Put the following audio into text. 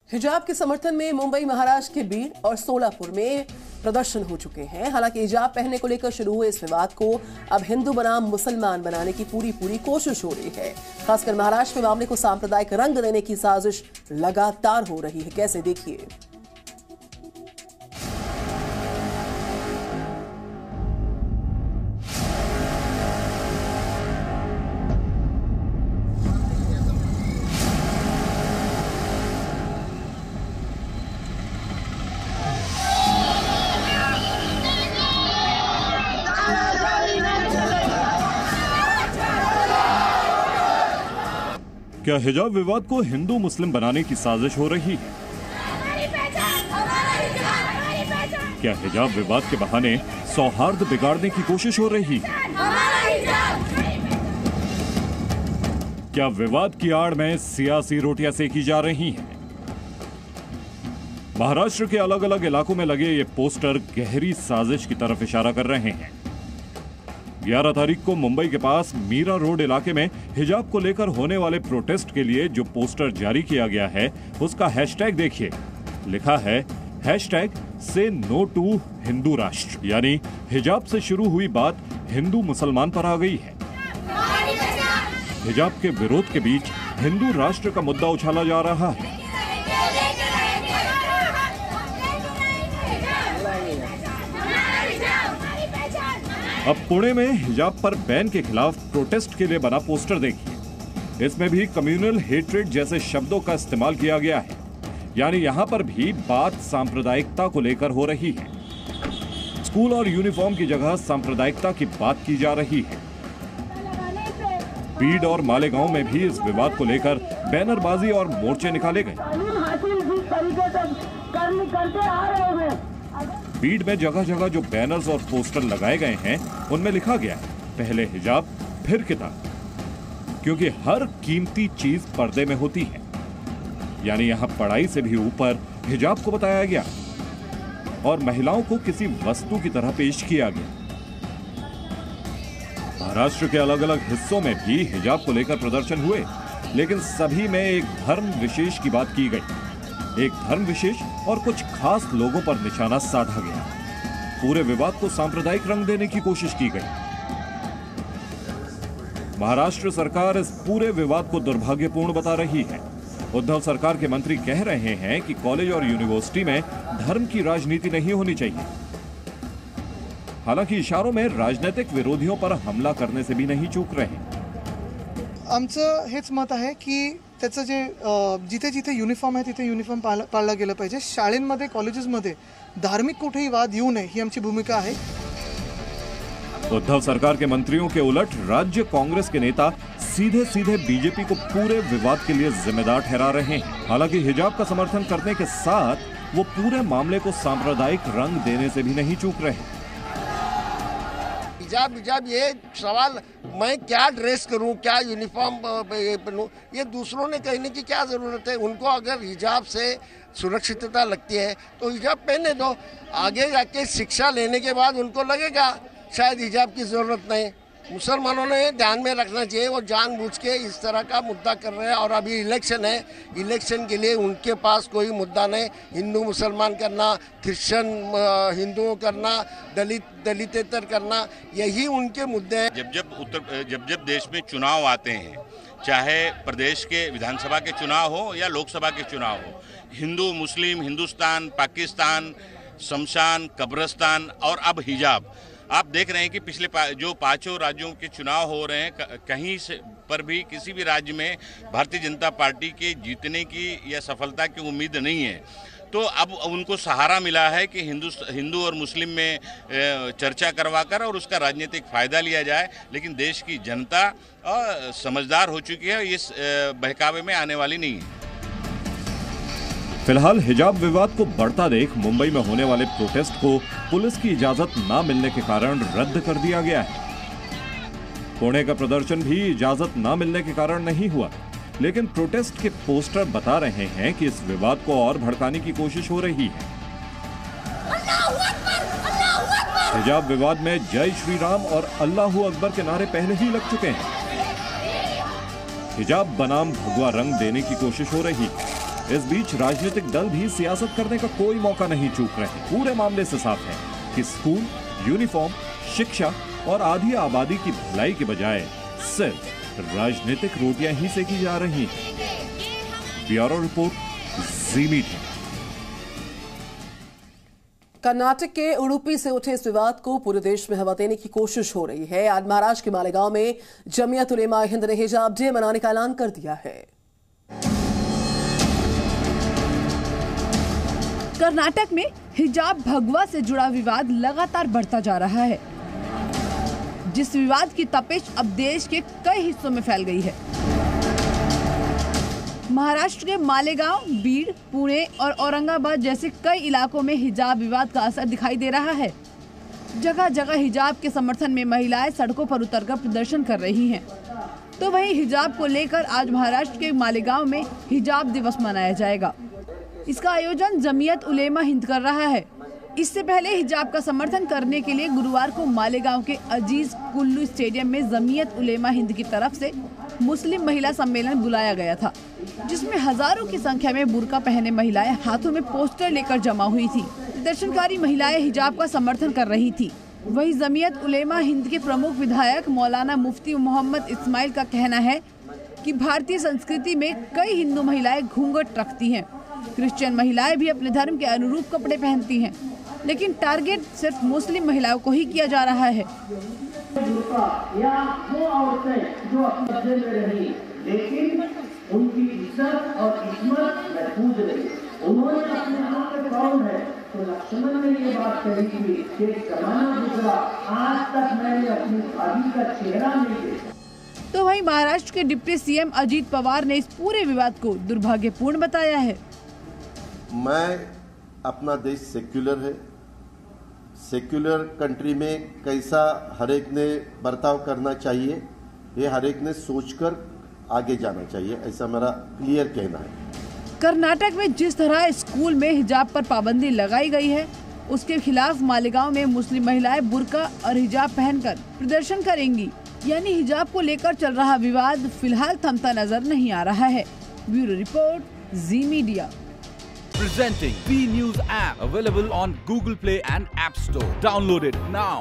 हिजाब के समर्थन में मुंबई, महाराष्ट्र के बीड और सोलापुर में प्रदर्शन हो चुके हैं। हालांकि हिजाब पहनने को लेकर शुरू हुए इस विवाद को अब हिंदू बनाम मुसलमान बनाने की पूरी कोशिश हो रही है। खासकर महाराष्ट्र में मामले को सांप्रदायिक रंग देने की साजिश लगातार हो रही है। कैसे, देखिए। क्या हिजाब विवाद को हिंदू मुस्लिम बनाने की साजिश हो रही है? क्या हिजाब विवाद के बहाने सौहार्द बिगाड़ने की कोशिश हो रही है? क्या विवाद की आड़ में सियासी रोटियां सेकी जा रही हैं? महाराष्ट्र के अलग अलग इलाकों में लगे ये पोस्टर गहरी साजिश की तरफ इशारा कर रहे हैं। 11 तारीख को मुंबई के पास मीरा रोड इलाके में हिजाब को लेकर होने वाले प्रोटेस्ट के लिए जो पोस्टर जारी किया गया है, उसका हैशटैग देखिए। लिखा है #से नो टू हिंदू राष्ट्र, यानी हिजाब से शुरू हुई बात हिंदू मुसलमान पर आ गई है। हिजाब के विरोध के बीच हिंदू राष्ट्र का मुद्दा उछाला जा रहा है। अब पुणे में हिजाब पर बैन के खिलाफ प्रोटेस्ट के लिए बना पोस्टर देखिए। इसमें भी कम्युनल हेट्रेड जैसे शब्दों का इस्तेमाल किया गया है, यानी यहां पर भी बात सांप्रदायिकता को लेकर हो रही है। स्कूल और यूनिफॉर्म की जगह सांप्रदायिकता की बात की जा रही है। बीड और मालेगांव में भी इस विवाद को लेकर बैनरबाजी और मोर्चे निकाले गए। बीड में जगह जगह जो बैनर्स और पोस्टर लगाए गए हैं, उनमें लिखा गया है पहले हिजाब फिर किताब, क्योंकि हर कीमती चीज पर्दे में होती है। यानी यहां पढ़ाई से भी ऊपर हिजाब को बताया गया और महिलाओं को किसी वस्तु की तरह पेश किया गया। महाराष्ट्र के अलग अलग हिस्सों में भी हिजाब को लेकर प्रदर्शन हुए, लेकिन सभी में एक धर्म विशेष की बात की गई। एक धर्म विशेष और कुछ खास लोगों पर निशाना साधा गया। पूरे विवाद को सांप्रदायिक रंग देने की कोशिश की गई। महाराष्ट्र सरकार इस पूरे विवाद को दुर्भाग्यपूर्ण बता रही है। उद्धव सरकार के मंत्री कह रहे हैं कि कॉलेज और यूनिवर्सिटी में धर्म की राजनीति नहीं होनी चाहिए। हालांकि इशारों में राजनीतिक विरोधियों पर हमला करने से भी नहीं चूक रहे। आमचं हेच मत आहे की त्याचं जे जिथे जिथे युनिफॉर्म आहे तिथे युनिफॉर्म पाळला गेला पाहिजे। शाळेंमध्ये, कॉलेजेसमध्ये धार्मिक कुठेही वाद येऊ नये ही आमची भूमिका आहे। उद्धव सरकार के मंत्रियों के उलट राज्य कांग्रेस के नेता सीधे बीजेपी को पूरे विवाद के लिए जिम्मेदार ठहरा रहे हैं। हालांकि हिजाब का समर्थन करने के साथ वो पूरे मामले को सांप्रदायिक रंग देने से भी नहीं चूक रहे। हिजाब ये सवाल, मैं क्या ड्रेस करूं, क्या यूनिफॉर्म पहनूं, ये दूसरों ने कहने की क्या जरूरत है। उनको अगर हिजाब से सुरक्षितता लगती है तो हिजाब पहने दो। आगे जाके शिक्षा लेने के बाद उनको लगेगा शायद हिजाब की जरूरत नहीं। मुसलमानों ने ध्यान में रखना चाहिए, वो जानबूझ के इस तरह का मुद्दा कर रहे हैं। और अभी इलेक्शन है, इलेक्शन के लिए उनके पास कोई मुद्दा नहीं। हिंदू मुसलमान करना, क्रिश्चियन हिंदुओं करना, दलितेतर करना, यही उनके मुद्दे हैं। जब देश में चुनाव आते हैं, चाहे प्रदेश के विधानसभा के चुनाव हो या लोकसभा के चुनाव हो, हिंदू मुस्लिम, हिंदुस्तान पाकिस्तान, शमशान, कब्रिस्तान और अब हिजाब, आप देख रहे हैं कि पिछले जो 5 राज्यों के चुनाव हो रहे हैं, कहीं से पर भी किसी भी राज्य में भारतीय जनता पार्टी के जीतने की या सफलता की उम्मीद नहीं है। तो अब उनको सहारा मिला है कि हिंदू और मुस्लिम में चर्चा करवाकर और उसका राजनीतिक फायदा लिया जाए। लेकिन देश की जनता समझदार हो चुकी है, इस बहकावे में आने वाली नहीं है। फिलहाल हिजाब विवाद को बढ़ता देख मुंबई में होने वाले प्रोटेस्ट को पुलिस की इजाजत न मिलने के कारण रद्द कर दिया गया है। पुणे का प्रदर्शन भी इजाजत न मिलने के कारण नहीं हुआ, लेकिन प्रोटेस्ट के पोस्टर बता रहे हैं कि इस विवाद को और भड़काने की कोशिश हो रही है। हिजाब विवाद में जय श्री राम और अल्लाहू अकबर के नारे पहले ही लग चुके हैं। हिजाब बनाम भगवा रंग देने की कोशिश हो रही है। इस बीच राजनीतिक दल भी सियासत करने का कोई मौका नहीं चूक रहे। पूरे मामले से साफ है कि स्कूल, यूनिफॉर्म, शिक्षा और आधी आबादी की भलाई के बजाय सिर्फ राजनीतिक रोटियां ही सेकी जा रही हैं। ब्यूरो रिपोर्ट, जी मीडिया। कर्नाटक के उडुपी से उठे इस विवाद को पूरे देश में हवा देने की कोशिश हो रही है। आज महाराष्ट्र के मालेगांव में जमियत उलेमा हिंद ने हिजाब डे मनाने का ऐलान कर दिया है। कर्नाटक में हिजाब भगवा से जुड़ा विवाद लगातार बढ़ता जा रहा है, जिस विवाद की तपिश अब देश के कई हिस्सों में फैल गई है। महाराष्ट्र के मालेगांव, बीड़, पुणे और औरंगाबाद जैसे कई इलाकों में हिजाब विवाद का असर दिखाई दे रहा है। जगह जगह हिजाब के समर्थन में महिलाएं सड़कों पर उतरकर प्रदर्शन कर रही हैं। तो वहीं हिजाब को लेकर आज महाराष्ट्र के मालेगांव में हिजाब दिवस मनाया जाएगा। इसका आयोजन जमियत उलेमा हिंद कर रहा है। इससे पहले हिजाब का समर्थन करने के लिए गुरुवार को मालेगांव के अजीज कुल्लू स्टेडियम में जमियत उलेमा हिंद की तरफ से मुस्लिम महिला सम्मेलन बुलाया गया था, जिसमें हजारों की संख्या में बुर्का पहने महिलाएं हाथों में पोस्टर लेकर जमा हुई थी। प्रदर्शनकारी महिलाएं हिजाब का समर्थन कर रही थी। वहीं जमियत उलेमा हिंद के प्रमुख विधायक मौलाना मुफ्ती मोहम्मद इस्माइल का कहना है कि भारतीय संस्कृति में कई हिंदू महिलाएं घूंघट रखती हैं। क्रिश्चियन महिलाएं भी अपने धर्म के अनुरूप कपड़े पहनती हैं, लेकिन टारगेट सिर्फ मुस्लिम महिलाओं को ही किया जा रहा है। या वो औरतें जो अपने कब्जे में रही, लेकिन उनकी इज्जत और किस्मत महफूज रही। उन्होंने अपने आप पे कौन है, तो लक्ष्मण ने ये बात कही थी कि जमाना गुजरा, आज तक मैंने अपनी भाभी का चेहरा नहीं देखा। तो वहीं महाराष्ट्र के डिप्टी सीएम अजीत पवार ने इस पूरे विवाद को दुर्भाग्यपूर्ण बताया है। मैं अपना देश सेक्युलर है, सेक्युलर कंट्री में कैसा हर एक ने बर्ताव करना चाहिए, ये हर एक ने सोचकर आगे जाना चाहिए, ऐसा मेरा क्लियर कहना है। कर्नाटक में जिस तरह स्कूल में हिजाब पर पाबंदी लगाई गई है, उसके खिलाफ मालेगांव में मुस्लिम महिलाएं बुर्का और हिजाब पहनकर प्रदर्शन करेंगी। यानी हिजाब को लेकर चल रहा विवाद फिलहाल थमता नजर नहीं आ रहा है। Bureau report, ji media. Presenting B News app, available on Google Play and App Store. Download it now.